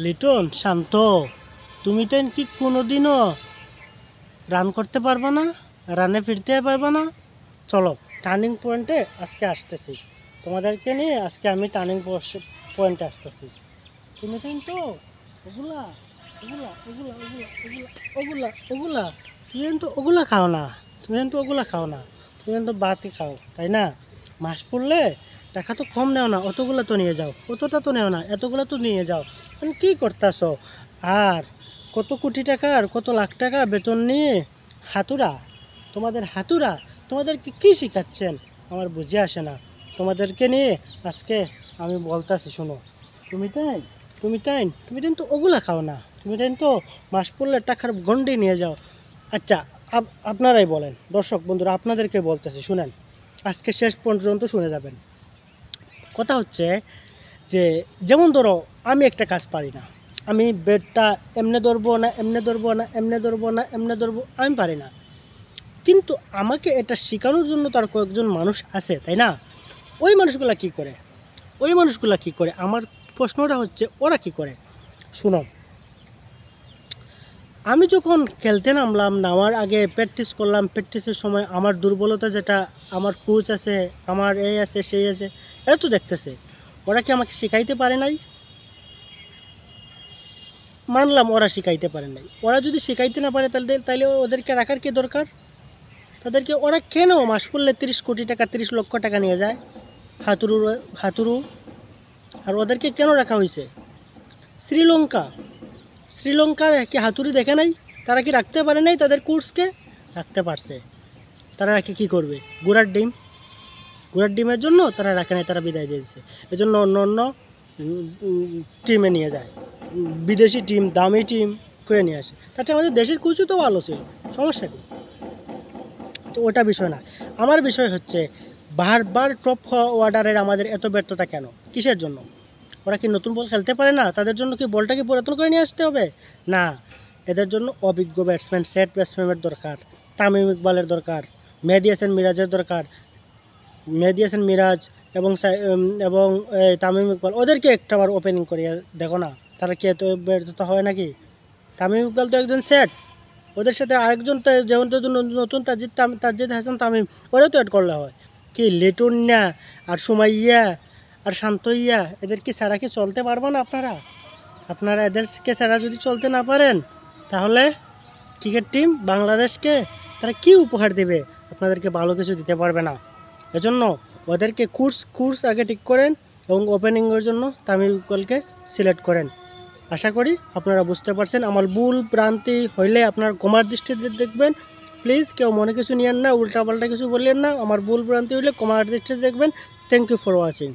লিটন, শান্ত, তুমি তো কি কোনোদিনও রান করতে পারবে না? রানে ফিরতে পারবে না? চলো, টার্নিং পয়েন্টে আজকে আসতেছি। তোমাদেরকে নিয়ে আজকে আমি টার্নিং পয়েন্টে আসতেছি। তুমি কিন্তু ওগুলা ওগুলা ওগুলা ওগুলা ওগুলা ওগুলা ওগুলা তুমি কিন্তু ওগুলা খাও না। তুমি কিন্তু ওগুলা খাও না। তুমি কিন্তু বাতি খাও, তাই না? মাস পড়লে টাকা তো কম নেও না, অতগুলো তো নিয়ে যাও। অতটা তো নেও না, এতগুলো তো নিয়ে যাও। মানে কী করতেছো? আর কত কোটি টাকার, কত লাখ টাকা বেতন নিয়ে হাতুরা, তোমাদের হাতুরা তোমাদেরকে কী শেখাচ্ছেন আমার বুঝে আসে না। তোমাদেরকে নিয়ে আজকে আমি বলতেছি, শোনো। তুমি কিন্তু ওগুলা খাও না। তুমি কিন্তু মাস পড়লে টাকার গন্ডি নিয়ে যাও। আচ্ছা, আপনারাই বলেন, দর্শক বন্ধুরা, আপনাদেরকে বলতেছি, শুনেন। আজকে শেষ পর্যন্ত শুনে যাবেন। কথা হচ্ছে যে, যেমন ধরো আমি একটা কাজ পারি না। আমি বেডটা এমনে ধরবো না, এমনে ধরবো না, এমনে ধরবো না, এমনে ধরবো, আমি পারি না। কিন্তু আমাকে এটা শেখানোর জন্য তার কয়েকজন মানুষ আছে, তাই না? ওই মানুষগুলা কি করে? আমার প্রশ্নটা হচ্ছে, ওরা কি করে? শুনো, আমি যখন খেলতে নামার আগে প্র্যাকটিস করলাম। প্র্যাকটিসের সময় আমার দুর্বলতা যেটা, আমার কোচ আছে, আমার এই আছে, সেই আছে, এরা তো দেখতেছে। ওরা কি আমাকে শেখাইতে পারে নাই? মানলাম ওরা শেখাইতে পারে নাই। ওরা যদি শেখাইতে না পারে, তাহলে ওদেরকে রাখার কি দরকার? তাদেরকে ওরা কেন মাস পড়লে 30 কোটি টাকা, 30 লক্ষ টাকা নিয়ে যায়? হাতুরু। আর ওদেরকে কেন রাখা হয়েছে? শ্রীলঙ্কার কি হাতুড়ি দেখে নাই? তারা কি রাখতে পারে নাই? তাদের কোর্সকে রাখতে পারছে। তারা রাখে কী করবে? ঘোড়ার ডিমের জন্য তারা রাখে নাই, তারা বিদায় দিয়ে দিচ্ছে। এজন্য অন্য টিমে নিয়ে যায়, বিদেশি টিম, দামি টিম করে নিয়ে আসে। তাছাড়া আমাদের দেশের কোচও তো ভালো ছিল, সমস্যা কী? তো ওটা বিষয় না। আমার বিষয় হচ্ছে, বারবার টপ অর্ডারের আমাদের এত ব্যর্থতা কেন? কিসের জন্য? ওরা কি নতুন বল খেলতে পারে না? তাদের জন্য কি বলটাকে পুরাতন করে নিয়ে আসতে হবে? না, এদের জন্য অভিজ্ঞ ব্যাটসম্যান, সেট ব্যাটসম্যানের দরকার। তামিম ইকবালের দরকার, মেহেদী হাসান মিরাজের দরকার। মেহেদী হাসান মিরাজ এবং তামিম ইকবাল, ওদেরকে একটাবার ওপেনিং করিয়ে দেখো না। তারা কি এত ব্যর্থতা হয় নাকি? তামিম ইকবাল তো একজন সেট, ওদের সাথে আরেকজন যেমন নতুন তাজিদ হাসান তামিম, ওরাও তো অ্যাড করলে হয়। কি লিটুন্যা আর সুমাইয়া আর শান্তইয়া, এদেরকে ছাড়া কি চলতে পারবো না আপনারা এদেরকে ছাড়া যদি চলতে না পারেন, তাহলে ক্রিকেট টিম বাংলাদেশকে তারা কি উপহার দেবে? আপনাদেরকে ভালো কিছু দিতে পারবে না। এজন্য ওদেরকে কোর্স আগে ঠিক করেন এবং ওপেনিংয়ের জন্য তামিম ইকবালকে সিলেক্ট করেন। আশা করি আপনারা বুঝতে পারছেন। আমার ভুল ভ্রান্তি হইলে আপনার ক্ষমার দৃষ্টিতে দেখবেন। প্লিজ কেউ মনে কিছু নিয়েন না, উল্টাপাল্টা কিছু বললেন না। আমার ভুল ভ্রান্তি হইলে ক্ষমার দৃষ্টিতে দেখবেন। Thank you for watching.